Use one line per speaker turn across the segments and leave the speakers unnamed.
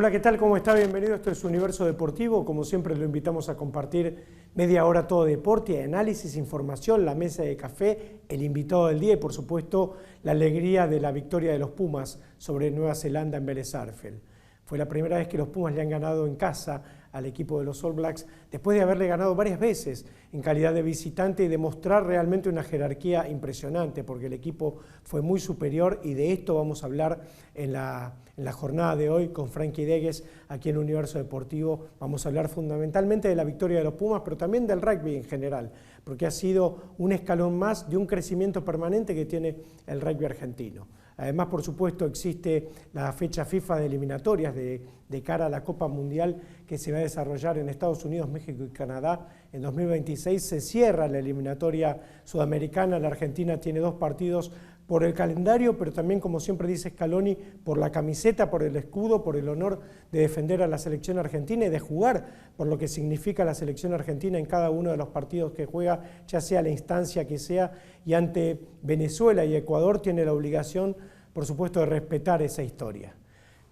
Hola, ¿qué tal? ¿Cómo está? Bienvenido. Esto es Universo Deportivo. Como siempre, lo invitamos a compartir media hora todo deporte, análisis, información, la mesa de café, el invitado del día y, por supuesto, la alegría de la victoria de los Pumas sobre Nueva Zelanda en Vélez Sarsfield. Fue la primera vez que los Pumas le han ganado en casa al equipo de los All Blacks, después de haberle ganado varias veces en calidad de visitante y demostrar realmente una jerarquía impresionante, porque el equipo fue muy superior, y de esto vamos a hablar en la jornada de hoy con Frankie Degues aquí en Universo Deportivo. Vamos a hablar fundamentalmente de la victoria de los Pumas, pero también del rugby en general, porque ha sido un escalón más de un crecimiento permanente que tiene el rugby argentino. Además, por supuesto, existe la fecha FIFA de eliminatorias de cara a la Copa Mundial que se va a desarrollar en Estados Unidos, México y Canadá en 2026. Se cierra la eliminatoria sudamericana. La Argentina tiene 2 partidos por el calendario, pero también, como siempre dice Scaloni, por la camiseta, por el escudo, por el honor de defender a la selección argentina y de jugar por lo que significa la selección argentina en cada uno de los partidos que juega, ya sea la instancia que sea, y ante Venezuela y Ecuador tiene la obligación, por supuesto, de respetar esa historia.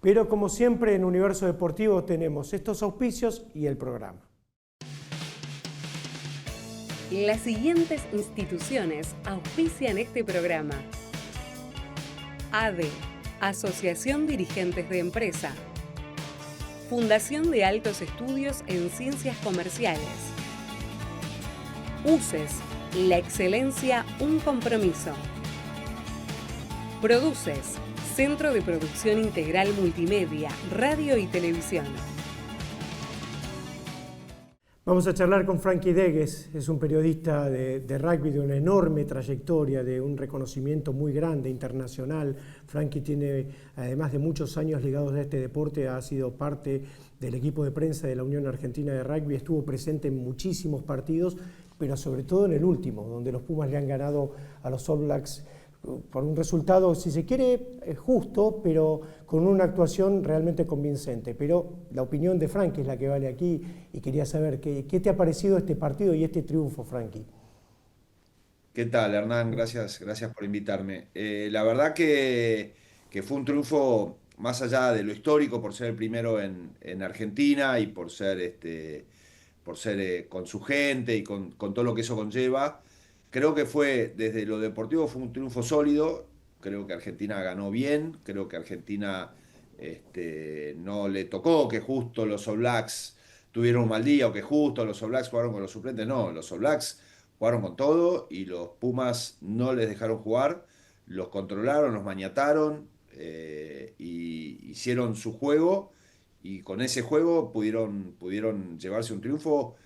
Pero como siempre en Universo Deportivo tenemos estos auspicios y el programa.
Las siguientes instituciones auspician este programa: ADE, Asociación Dirigentes de Empresa; Fundación de Altos Estudios en Ciencias Comerciales; UCES, la excelencia, un compromiso; Produces, Centro de Producción Integral Multimedia, Radio y Televisión.
Vamos a charlar con Frankie Degues. Es un periodista de rugby de una enorme trayectoria, de un reconocimiento muy grande, internacional. Frankie tiene, además de muchos años ligados a este deporte, ha sido parte del equipo de prensa de la Unión Argentina de Rugby, estuvo presente en muchísimos partidos, pero sobre todo en el último, donde los Pumas le han ganado a los All Blacks por un resultado, si se quiere, justo, pero con una actuación realmente convincente. Pero la opinión de Frankie es la que vale aquí, y quería saber qué te ha parecido este partido y este triunfo, Frankie.
¿Qué tal, Hernán? Gracias por invitarme. La verdad que fue un triunfo más allá de lo histórico, por ser el primero en Argentina y por ser con su gente y con todo lo que eso conlleva. Creo que fue, desde lo deportivo, fue un triunfo sólido. Creo que Argentina ganó bien. Creo que Argentina no le tocó que justo los All Blacks tuvieron un mal día o que justo los All Blacks jugaron con los suplentes. No, los All Blacks jugaron con todo y los Pumas no les dejaron jugar. Los controlaron, los maniataron y hicieron su juego. Y con ese juego pudieron llevarse un triunfo,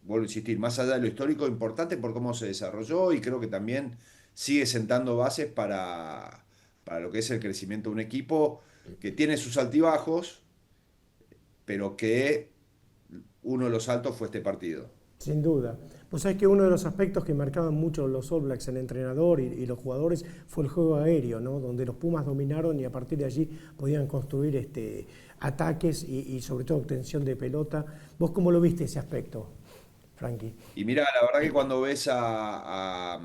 vuelvo a insistir, más allá de lo histórico, importante por cómo se desarrolló, y creo que también sigue sentando bases para lo que es el crecimiento de un equipo que tiene sus altibajos, pero que uno de los altos fue este partido.
Sin duda. Pues sabés que uno de los aspectos que marcaban mucho los All Blacks, el entrenador y los jugadores, fue el juego aéreo, ¿no? Donde los Pumas dominaron y a partir de allí podían construir ataques y sobre todo obtención de pelota. ¿Vos cómo lo viste ese aspecto, Frankie?
Y mira, la verdad que cuando ves a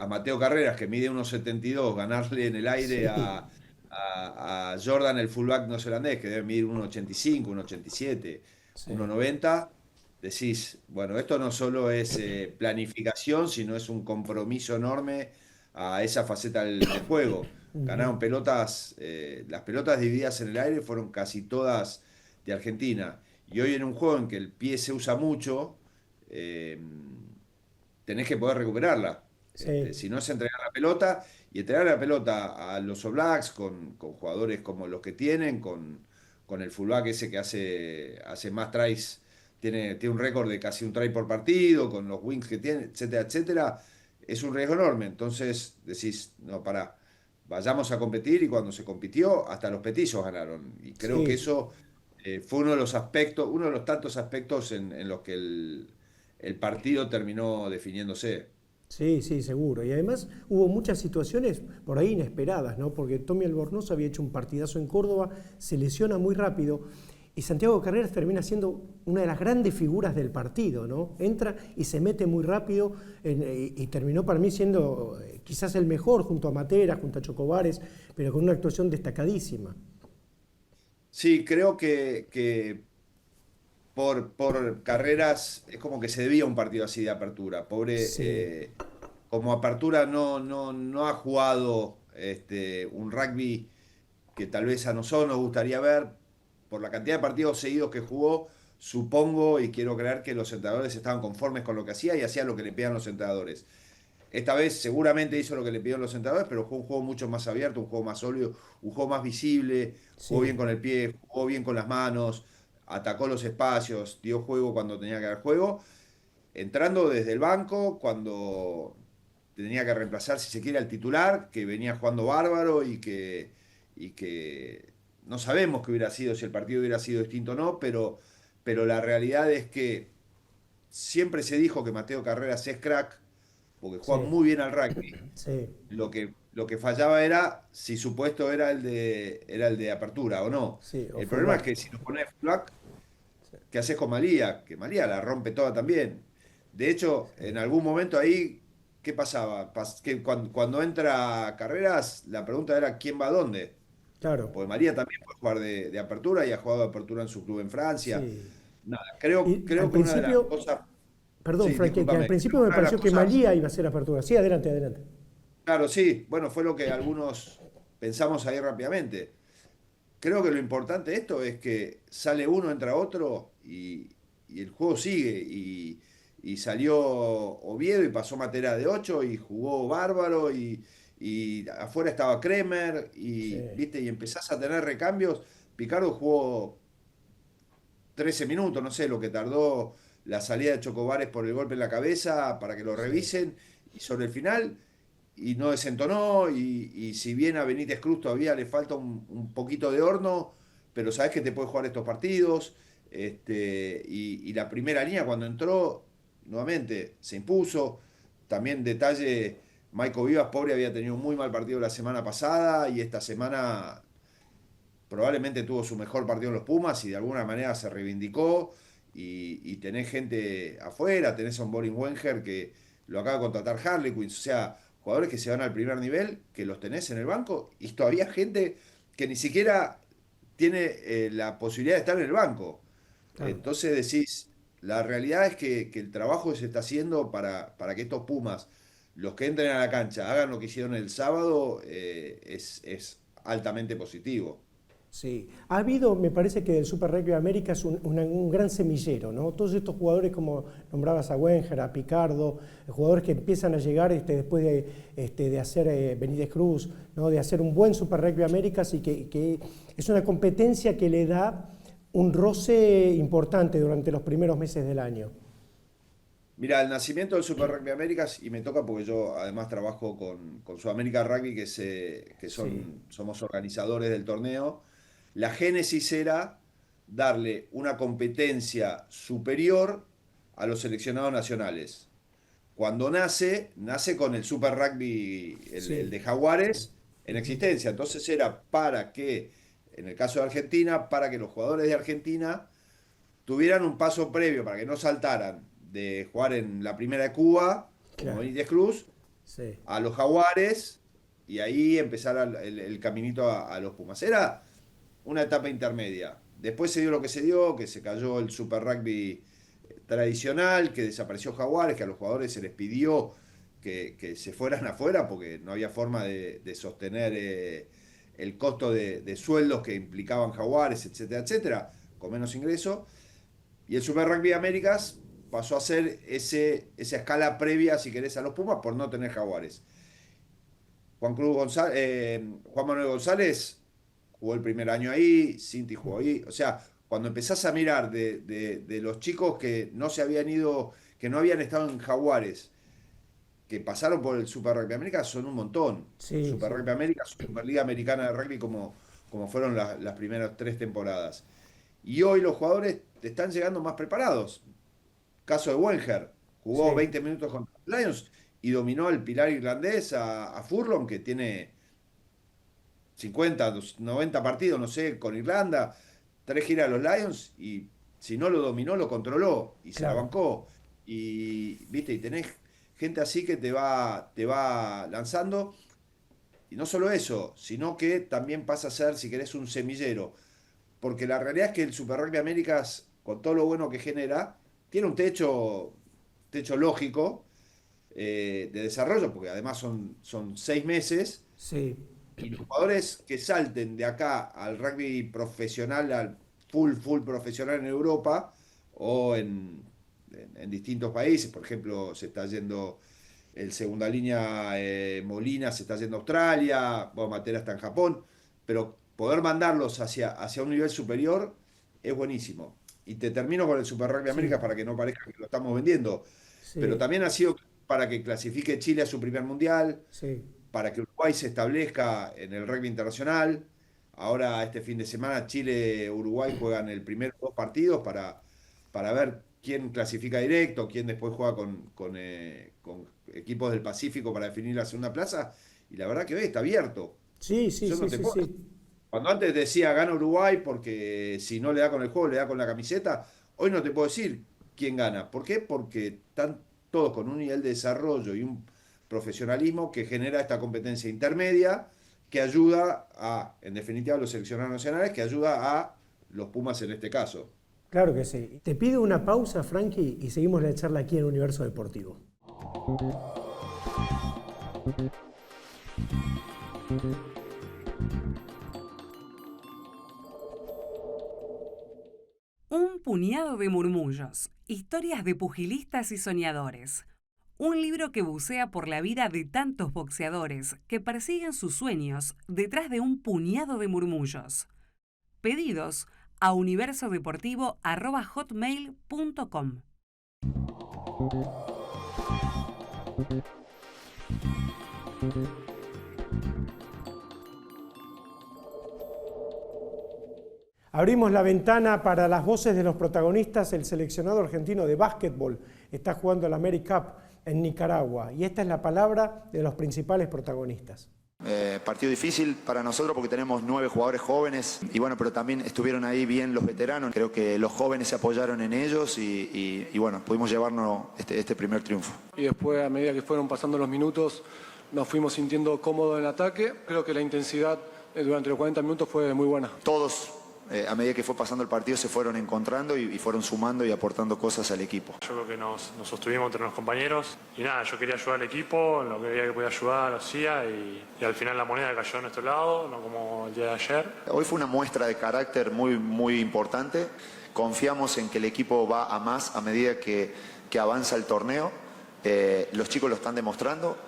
Mateo Carreras, que mide 1,72, ganarle en el aire
Sí,
a Jordan, el fullback neozelandés, que debe medir 1,85, 1,87,
sí.
1,90, decís, bueno, esto no solo es planificación, sino es un compromiso enorme a esa faceta del juego. Ganaron pelotas, las pelotas divididas en el aire fueron casi todas de Argentina. Y hoy, en un juego en que el pie se usa mucho, eh, tenés que poder recuperarla.
Sí.
Si no, es entregar la pelota, y entregar la pelota a los All Blacks con jugadores como los que tienen, con el fullback ese que hace más tries, tiene un récord de casi un try por partido, con los wings que tiene, etcétera, etcétera. Es un riesgo enorme. Entonces decís, no, pará, vayamos a competir, y cuando se compitió, hasta los petizos ganaron. Y creo que
Sí.
eso fue uno de los aspectos, uno de los tantos aspectos en los que el partido terminó definiéndose.
Sí, sí, seguro. Y además hubo muchas situaciones por ahí inesperadas, ¿no? Porque Tommy Albornoz había hecho un partidazo en Córdoba, se lesiona muy rápido y Santiago Carreras termina siendo una de las grandes figuras del partido, ¿no? Entra y se mete muy rápido y terminó para mí siendo quizás el mejor junto a Matera, junto a Chocobares, pero con una actuación destacadísima.
Sí, creo que por carreras es como que se debía un partido así de apertura. Pobre,
Sí,
como apertura no ha jugado un rugby que tal vez a nosotros nos gustaría ver por la cantidad de partidos seguidos que jugó. Supongo y quiero creer que los entrenadores estaban conformes con lo que hacía y hacía lo que le pedían los entrenadores. Esta vez seguramente hizo lo que le pidieron los entrenadores, pero jugó un juego mucho más abierto, un juego más sólido, un juego más visible, jugó bien
sí,
con el pie, jugó bien con las manos, atacó los espacios, dio juego cuando tenía que dar juego, entrando desde el banco cuando tenía que reemplazar, si se quiere, al titular, que venía jugando bárbaro y que no sabemos qué hubiera sido, si el partido hubiera sido distinto o no, pero la realidad es que siempre se dijo que Mateo Carreras es crack, porque juega
sí,
muy bien al rugby.
sí,
Lo que fallaba era si su puesto era el de apertura o no.
sí, o
El problema es
fullback.
que si lo pones fullback, ¿qué haces con Malía? Que Malía la rompe toda también. De hecho, en algún momento ahí, ¿qué pasaba? Que cuando entra Carreras, la pregunta era ¿quién va a dónde?
Claro,
Porque María también puede jugar de apertura y ha jugado de apertura en su club en Francia.
sí.
Nada, creo,
Y al
creo que una de las
principio,
cosas.
perdón,
Sí,
Frank, que al
discúlpame.
principio
Creo que
me
una de las
pareció que
cosas.
Malía iba a ser apertura. Sí, adelante, adelante.
Claro, sí. Bueno, fue lo que algunos pensamos ahí rápidamente. Creo que lo importante de esto es que sale uno, entra otro y el juego sigue. Y salió Oviedo y pasó Matera de 8 y jugó bárbaro y afuera estaba Kremer
Sí,
¿viste? Y empezás a tener recambios. Picardo jugó 13 minutos, no sé, lo que tardó la salida de Chocobares por el golpe en la cabeza para que lo
sí,
revisen. Y sobre el final y no desentonó, y si bien a Benítez Cruz todavía le falta un poquito de horno, pero sabes que te puede jugar estos partidos, y la primera línea cuando entró, nuevamente, se impuso, también detalle, Maico Vivas, pobre, había tenido un muy mal partido la semana pasada, y esta semana probablemente tuvo su mejor partido en los Pumas, y de alguna manera se reivindicó, y tenés gente afuera, tenés a un Boring Wenger que lo acaba de contratar Harlequins, o sea, jugadores que se van al primer nivel, que los tenés en el banco, y todavía gente que ni siquiera tiene la posibilidad de estar en el banco.
claro.
Entonces decís, la realidad es que el trabajo que se está haciendo para que estos Pumas, los que entren a la cancha, hagan lo que hicieron el sábado, es altamente positivo.
Sí, ha habido, me parece que el Super Rugby América es un gran semillero, ¿no? Todos estos jugadores, como nombrabas a Wenger, a Picardo, jugadores que empiezan a llegar después de hacer Benítez Cruz, ¿no? De hacer un buen Super Rugby Américas y que es una competencia que le da un roce importante durante los primeros meses del año.
Mira, el nacimiento del Super Rugby Américas, y me toca porque yo además trabajo con Sudamérica Rugby,
Sí,
somos organizadores del torneo. La génesis era darle una competencia superior a los seleccionados nacionales. Cuando nace con el Super Rugby, el
sí,
de Jaguares, en existencia. Entonces era para que, en el caso de Argentina, para que los jugadores de Argentina tuvieran un paso previo, para que no saltaran de jugar en la primera de Cuba, como
claro,
Benítez Cruz,
sí,
a los Jaguares, y ahí empezar el caminito a los Pumas. Era una etapa intermedia. Después se dio lo que se dio, que se cayó el Super Rugby tradicional, que desapareció Jaguares, que a los jugadores se les pidió que se fueran afuera porque no había forma de sostener el costo de sueldos que implicaban Jaguares, etcétera, etcétera, con menos ingresos. Y el Super Rugby Américas pasó a ser esa escala previa, si querés, a los Pumas por no tener Jaguares. Juan Manuel González jugó el primer año ahí, Cinti jugó ahí. O sea, cuando empezás a mirar de los chicos que no se habían ido, que no habían estado en Jaguares, que pasaron por el Super Rugby América, son un montón.
sí,
Super
sí,
Rugby América, Superliga Americana de Rugby, como fueron las primeras 3 temporadas. Y hoy los jugadores te están llegando más preparados. Caso de Wenger, jugó
sí,
20 minutos contra los Lions y dominó al pilar irlandés, a Furlong, que tiene 50, 90 partidos, no sé, con Irlanda, 3 giras a los Lions, y si no lo dominó, lo controló y se la
claro.
bancó. Viste, y tenés gente así que te va lanzando. Y no solo eso, sino que también pasa a ser, si querés, un semillero. porque la realidad es que el Super Rugby Américas, con todo lo bueno que genera, tiene un techo lógico de desarrollo, porque además son 6 meses,
Sí,
y los jugadores que salten de acá al rugby profesional, al full profesional en Europa o en distintos países, por ejemplo, se está yendo el segunda línea Molina, se está yendo a Australia, bueno, Matera está en Japón, pero poder mandarlos hacia un nivel superior es buenísimo. Y te termino con el Super Rugby
sí,
América para que no parezca que lo estamos vendiendo, pero
sí,
también ha sido para que clasifique Chile a su primer mundial,
sí.
para que Uruguay se establezca en el rugby internacional. Ahora, este fin de semana, Chile e Uruguay juegan el primero 2 partidos para ver quién clasifica directo, quién después juega con equipos del Pacífico para definir la segunda plaza. Y la verdad que hoy está abierto.
Sí, sí,
Yo no
sí,
te
sí,
puedo.
sí.
Cuando antes decía gana Uruguay porque si no le da con el juego, le da con la camiseta, hoy no te puedo decir quién gana. ¿Por qué? Porque están todos con un nivel de desarrollo y un profesionalismo que genera esta competencia intermedia que ayuda a, en definitiva, a los seleccionados nacionales, que ayuda a los Pumas en este caso.
Claro que sí. Te pido una pausa, Frankie, y seguimos la charla aquí en Universo Deportivo.
Un puñado de murmullos, historias de pugilistas y soñadores. Un libro que bucea por la vida de tantos boxeadores que persiguen sus sueños detrás de un puñado de murmullos. Pedidos a universodeportivo@hotmail.com.
Abrimos la ventana para las voces de los protagonistas. El seleccionado argentino de básquetbol está jugando la AmeriCup en Nicaragua y esta es la palabra de los principales protagonistas.
Partido difícil para nosotros porque tenemos 9 jugadores jóvenes y bueno, pero también estuvieron ahí bien los veteranos. Creo que los jóvenes se apoyaron en ellos y bueno, pudimos llevarnos este primer triunfo.
Y después, a medida que fueron pasando los minutos, nos fuimos sintiendo cómodos en el ataque. Creo que la intensidad durante los 40 minutos fue muy buena.
Todos, a medida que fue pasando el partido, se fueron encontrando y fueron sumando y aportando cosas al equipo.
Yo creo que nos sostuvimos entre los compañeros y nada, yo quería ayudar al equipo, en lo que veía que podía ayudar lo hacía y al final la moneda cayó a nuestro lado, no como el día de ayer.
Hoy fue una muestra de carácter muy importante. Confiamos en que el equipo va a más a medida que avanza el torneo. Los chicos lo están demostrando.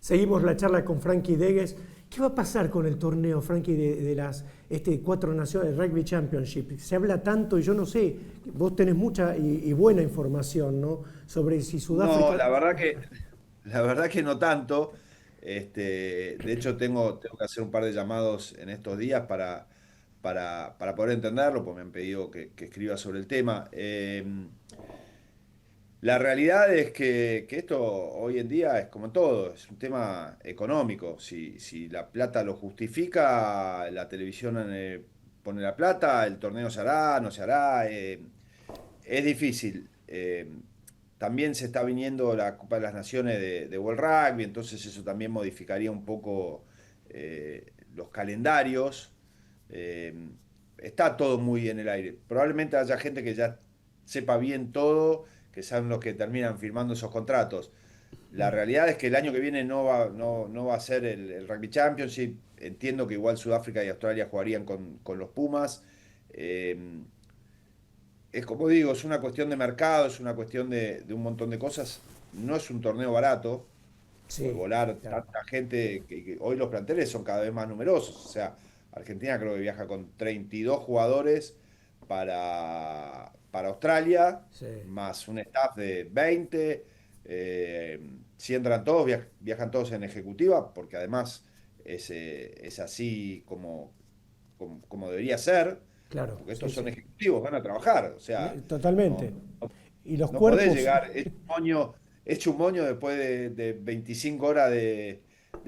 Seguimos la charla con Frankie Degues. ¿Qué va a pasar con el torneo, Frankie, de las 4 naciones Rugby Championship? Se habla tanto y yo no sé, vos tenés mucha y buena información, ¿no? Sobre si Sudáfrica...
No, la verdad que no tanto. De hecho, tengo que hacer un par de llamados en estos días para poder entenderlo, porque me han pedido que escriba sobre el tema. La realidad es que esto hoy en día es como todo, es un tema económico. Si la plata lo justifica, la televisión pone la plata, el torneo se hará, no se hará. Es difícil. También se está viniendo la Copa de las Naciones de World Rugby, entonces eso también modificaría un poco los calendarios. Eh, Está todo muy en el aire. Probablemente haya gente que ya sepa bien todo, que saben los que terminan firmando esos contratos. La realidad es que el año que viene no va a ser el Rugby Championship. Entiendo que igual Sudáfrica y Australia jugarían con los Pumas. Eh, es como digo, es una cuestión de mercado, es una cuestión de un montón de cosas. No es un torneo barato, por
Sí,
volar
claro.
tanta gente, que hoy los planteles son cada vez más numerosos. O sea, Argentina creo que viaja con 32 jugadores para Australia,
Sí,
más un staff de 20. Si entran todos, viajan todos en ejecutiva, porque además es así como debería ser,
claro,
porque
sí,
estos son
sí.
ejecutivos, van a trabajar. O sea,
Totalmente.
no, no,
Y los
no podés
cuerpos,
llegar hecho un moño después de 25 horas de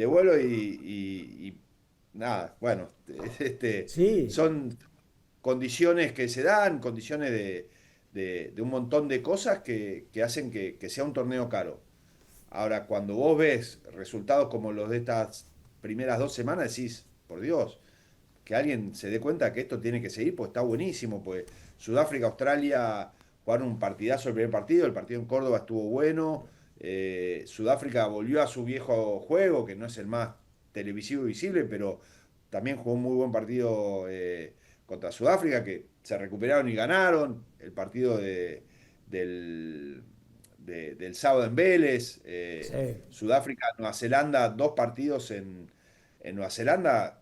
vuelo y nada, bueno,
sí,
son condiciones que se dan, condiciones de un montón de cosas que hacen que sea un torneo caro. Ahora, cuando vos ves resultados como los de estas primeras 2 semanas, decís, por Dios, que alguien se dé cuenta que esto tiene que seguir, pues está buenísimo, pues Sudáfrica, Australia jugaron un partidazo el partido en Córdoba estuvo bueno, Sudáfrica volvió a su viejo juego, que no es el más televisivo y visible, pero también jugó un muy buen partido contra Sudáfrica, que se recuperaron y ganaron, el partido del, del sábado en Vélez,
sí.
Sudáfrica, Nueva Zelanda, 2 partidos en Nueva Zelanda,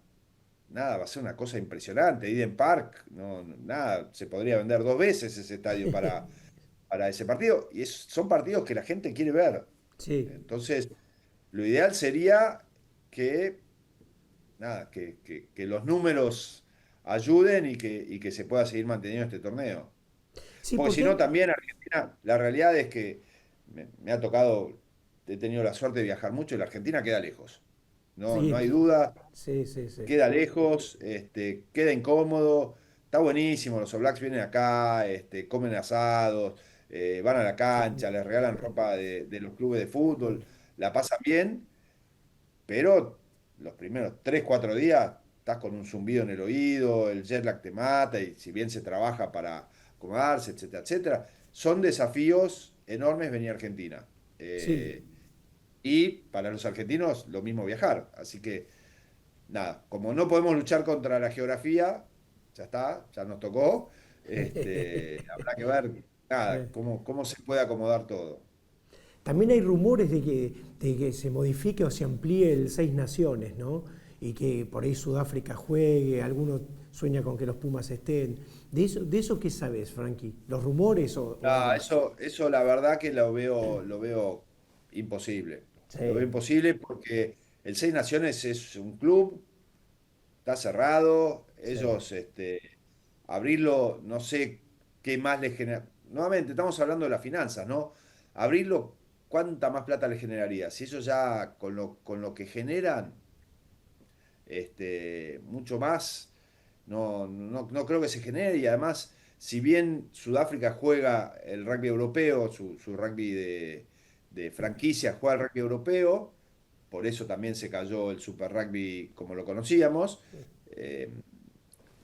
nada, va a ser una cosa impresionante. Eden Park, nada, se podría vender 2 veces ese estadio para ese partido. Y son partidos que la gente quiere ver.
Sí.
Entonces, lo ideal sería que, nada, que los números ayuden y que se pueda seguir manteniendo este torneo.
Sí,
Porque si
porque
no, también Argentina, la realidad es que me ha tocado, he tenido la suerte de viajar mucho y la Argentina queda lejos. No
sí,
hay duda.
sí, sí, sí.
Queda lejos, queda incómodo, está buenísimo, los All Blacks vienen acá, comen asados, van a la cancha, les regalan ropa de los clubes de fútbol, la pasan bien, pero los primeros 3 4 días estás con un zumbido en el oído, el jet lag te mata, y si bien se trabaja para acomodarse, etcétera, etcétera, son desafíos enormes venir a Argentina.
Sí.
Eh, y para los argentinos lo mismo viajar, así que nada, como no podemos luchar contra la geografía, ya está, ya nos tocó. Habrá que ver, nada, cómo se puede acomodar todo.
También hay rumores de que se modifique o se amplíe el Seis Naciones, ¿no? Y que por ahí Sudáfrica juegue, alguno sueña con que los Pumas estén. ¿De eso qué sabes, Frankie? ¿Los rumores o algo
Ah,
más?
eso la verdad que lo veo imposible. Lo veo
Sí,
imposible porque el Seis Naciones es un club, está cerrado,
sí,
ellos abrirlo, no sé qué más les genera. Nuevamente, estamos hablando de las finanzas, ¿no? Abrirlo, ¿cuánta más plata les generaría? Si ellos ya con lo que generan, mucho más, no creo que se genere. Y además, si bien Sudáfrica juega el rugby europeo, su rugby de franquicia juega el rugby europeo, por eso también se cayó el Super Rugby como lo conocíamos. eh,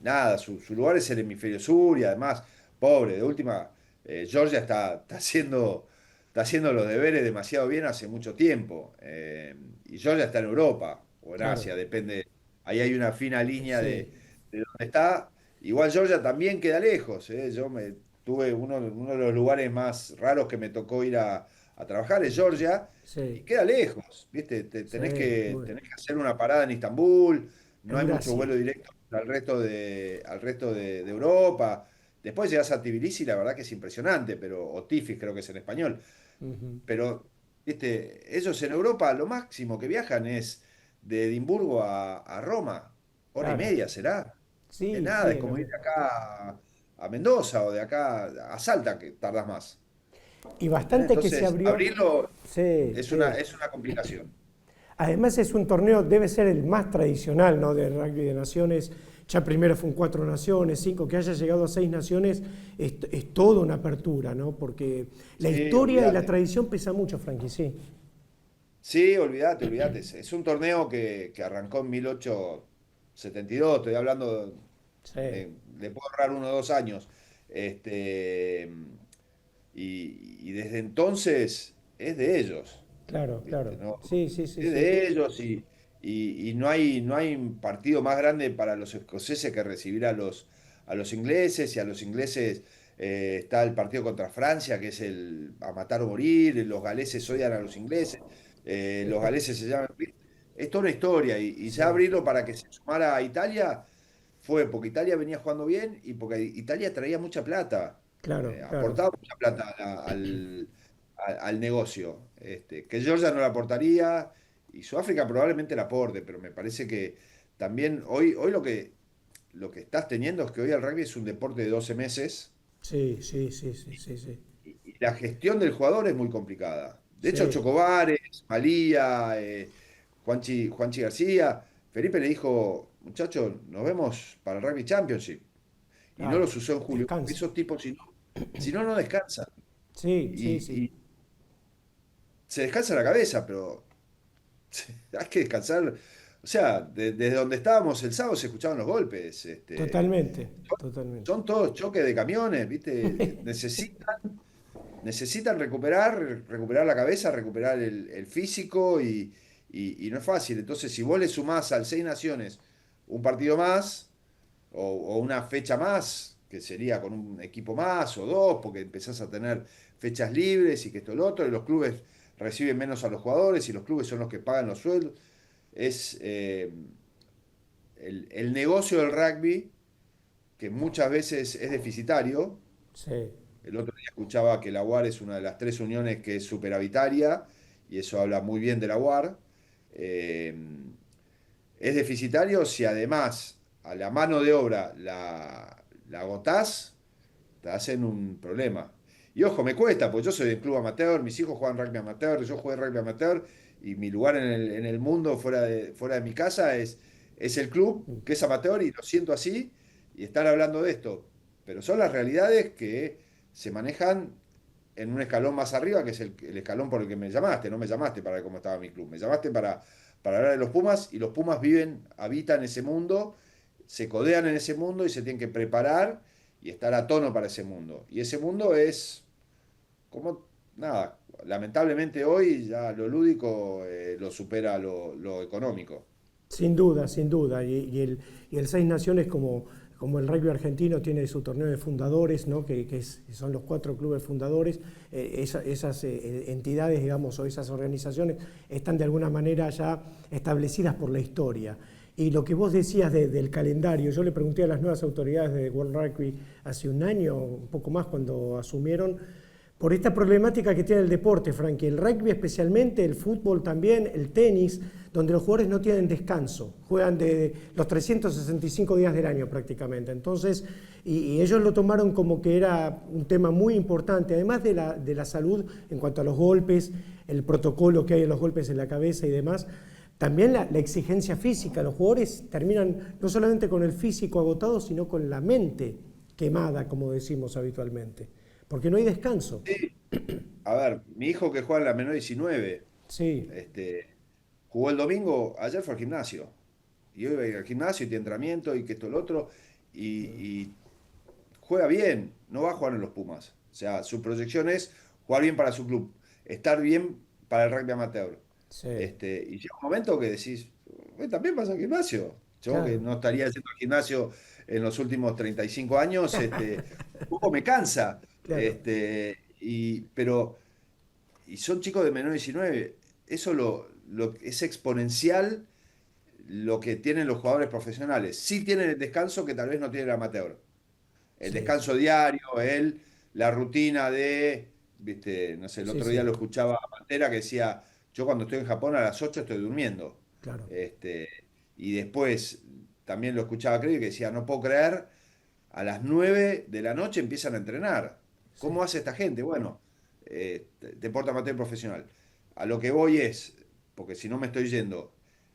Nada, su lugar es el hemisferio sur y además, pobre, de última, Georgia está haciendo los deberes demasiado bien hace mucho tiempo. Y Georgia está en Europa o en
claro.
Asia, depende. Ahí hay una fina línea de,
Sí,
de dónde está. Igual Georgia también queda lejos. Yo tuve uno de los lugares más raros que me tocó ir a trabajar es Georgia y
sí,
queda lejos, ¿viste?
sí,
Tenés que hacer una parada en Estambul, no hay mucho
Eurasia.
vuelo directo al resto de Europa. Después llegas a Tbilisi, la verdad que es impresionante, o Tiflis creo que es en español.
Ujú.
Pero, ¿viste? Ellos en Europa lo máximo que viajan es de Edimburgo a Roma. Hora y
Claro.
media será. Es
Sí,
nada,
sí,
es como ir de acá a Mendoza o de acá a Salta, que tardas más.
y
¿Entendés?
bastante que se
Entonces,
abrió.
abrirlo
Sí,
es una,
sí.
es una complicación.
Además es un torneo, debe ser el más tradicional, ¿no? De rugby de naciones. Ya primero fue en 4 naciones, 5, que haya llegado a 6 naciones es toda una apertura, ¿no? Porque la
Sí,
historia y la
olvídate.
tradición pesa mucho, Frankie, sí.
Sí, olvídate. Es un torneo que arrancó en 1872, estoy hablando,
Sí,
le puedo ahorrar 1 o 2 años. Este, y desde entonces es de ellos.
Claro,
¿viste?
claro.
¿No?
Sí, sí, sí,
Es
sí.
de ellos y no hay un partido más grande para los escoceses que recibir a los ingleses, y a los ingleses está el partido contra Francia, que es el a matar o morir. Los galeses odian a los ingleses, los galeses se llaman... Es toda una historia, y ya
Sí,
abrirlo para que se sumara a Italia fue porque Italia venía jugando bien y porque Italia traía mucha plata,
claro, claro.
aportaba mucha plata al negocio, que Georgia no la aportaría y Sudáfrica probablemente la aporte, pero me parece que también hoy lo que estás teniendo es que hoy el rugby es un deporte de 12 meses
Sí, sí, sí, sí, sí, sí.
y la gestión del jugador es muy complicada. De hecho,
Sí,
Chocobares, Malía, Juanchi García, Felipe le dijo, muchachos, nos vemos para el Rugby Championship. Y no
claro.
los usó en julio.
Descansa.
Esos tipos, si no, no descansan.
Sí, sí,
Y,
sí.
y se descansa la cabeza, pero hay que descansar. O sea, desde donde estábamos el sábado se escuchaban los golpes.
Totalmente,
Son,
totalmente.
son todos choques de camiones, ¿viste? Necesitan recuperar la cabeza, recuperar el físico y no es fácil. Entonces, si vos le sumás al Seis Naciones un partido más o una fecha más, que sería con un equipo más o dos, porque empezás a tener fechas libres y que esto y lo otro, y los clubes reciben menos a los jugadores y los clubes son los que pagan los sueldos, es el negocio del rugby, que muchas veces es deficitario.
Sí,
El otro día escuchaba que la UAR es una de las tres uniones que es superavitaria, y eso habla muy bien de la UAR. Eh, es deficitario si además a la mano de obra la agotás, te hacen un problema. Y ojo, me cuesta, porque yo soy del club amateur, mis hijos juegan rugby amateur, yo jugué rugby amateur, y mi lugar en el mundo fuera de mi casa es el club, que es amateur, y lo siento así, y estar hablando de esto. Pero son las realidades que se manejan en un escalón más arriba, que es el escalón por el que me llamaste. No me llamaste para ver cómo estaba mi club, me llamaste para hablar de los Pumas, y los Pumas habitan ese mundo, se codean en ese mundo y se tienen que preparar y estar a tono para ese mundo. Y ese mundo es como, nada, lamentablemente hoy ya lo lúdico lo supera lo económico.
sin duda, sin duda. Y el Seis Naciones, como el rugby argentino, tiene su torneo de fundadores, ¿no? Que son los 4 clubes fundadores. Esas entidades, digamos, o esas organizaciones están de alguna manera ya establecidas por la historia. Y lo que vos decías del calendario, yo le pregunté a las nuevas autoridades de World Rugby hace un año, un poco más, cuando asumieron, por esta problemática que tiene el deporte, Frankie, el rugby especialmente, el fútbol también, el tenis, donde los jugadores no tienen descanso, juegan de los 365 días del año prácticamente. Entonces, y ellos lo tomaron como que era un tema muy importante, además de la salud en cuanto a los golpes, el protocolo que hay en los golpes en la cabeza y demás. También la exigencia física, los jugadores terminan no solamente con el físico agotado, sino con la mente quemada, como decimos habitualmente, porque no hay descanso.
Sí. A ver, mi hijo que juega en la menor 19,
Sí,
jugó el domingo, ayer fue al gimnasio. Y hoy va a ir al gimnasio y tiene entrenamiento y que esto, lo otro. Y juega bien, no va a jugar en los Pumas. O sea, su proyección es jugar bien para su club, estar bien para el rugby amateur.
sí,
Y llega un momento que decís, también vas al gimnasio. Yo que
claro,
no estaría yendo al gimnasio en los últimos 35 años, un poco me cansa.
claro.
Pero, y son chicos de menor de 19. Eso es exponencial lo que tienen los jugadores profesionales. Sí tienen el descanso que tal vez no tiene el amateur. El
Sí,
descanso diario, la rutina viste, no sé, el
sí,
otro día
sí,
lo escuchaba a Pantera que decía, yo cuando estoy en Japón a las 8 estoy durmiendo.
claro.
Este, y después también lo escuchaba creo que decía, no puedo creer, a las 9 de la noche empiezan a entrenar.
Sí,
¿Cómo hace esta gente? Bueno, deporte amateur profesional. A lo que voy es, porque si no me estoy yendo,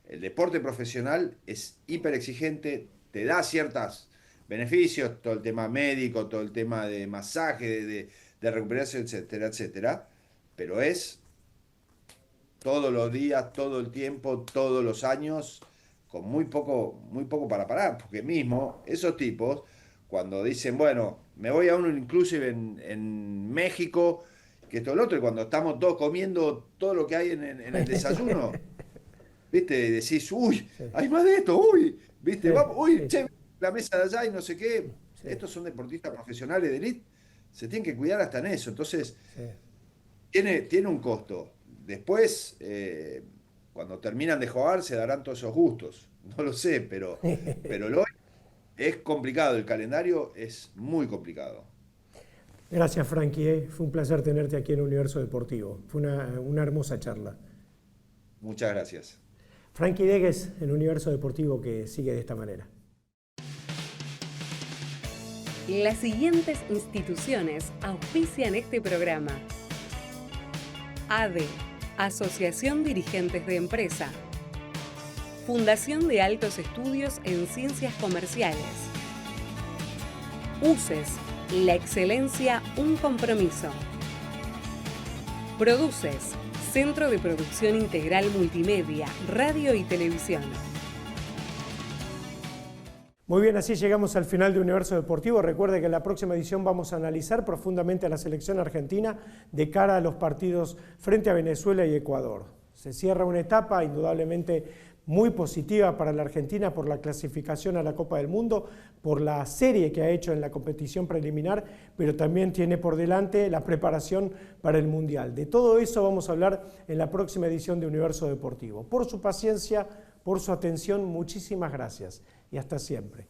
el deporte profesional es hiper exigente, te da ciertos beneficios, todo el tema médico, todo el tema de masaje, de recuperación, etcétera, etcétera, pero es todos los días, todo el tiempo, todos los años, con muy poco para parar, porque mismo esos tipos, cuando dicen, bueno, me voy a un inclusive en México que esto es lo otro, y cuando estamos todos comiendo todo lo que hay en el desayuno, ¿viste? Decís, uy, hay más de esto, uy, ¿viste?
Sí,
Vamos, uy,
sí.
che, la mesa de allá y no sé qué.
Sí.
Estos son deportistas profesionales de élite, se tienen que cuidar hasta en eso. Entonces,
Sí.
tiene un costo. Después, cuando terminan de jugar, se darán todos esos gustos. No lo sé, pero hoy es complicado. El calendario es muy complicado.
Gracias, Frankie. Fue un placer tenerte aquí en Universo Deportivo. Fue una hermosa charla.
Muchas gracias.
Frankie Degues en Universo Deportivo, que sigue de esta manera.
Las siguientes instituciones auspician este programa: ADE, Asociación Dirigentes de Empresa; Fundación de Altos Estudios en Ciencias Comerciales; UCES, la excelencia, un compromiso; Produces, Centro de Producción Integral Multimedia, Radio y Televisión.
Muy bien, así llegamos al final de Universo Deportivo. Recuerde que en la próxima edición vamos a analizar profundamente a la selección argentina de cara a los partidos frente a Venezuela y Ecuador. Se cierra una etapa indudablemente muy positiva para la Argentina por la clasificación a la Copa del Mundo, por la serie que ha hecho en la competición preliminar, pero también tiene por delante la preparación para el Mundial. De todo eso vamos a hablar en la próxima edición de Universo Deportivo. Por su paciencia, por su atención, muchísimas gracias y hasta siempre.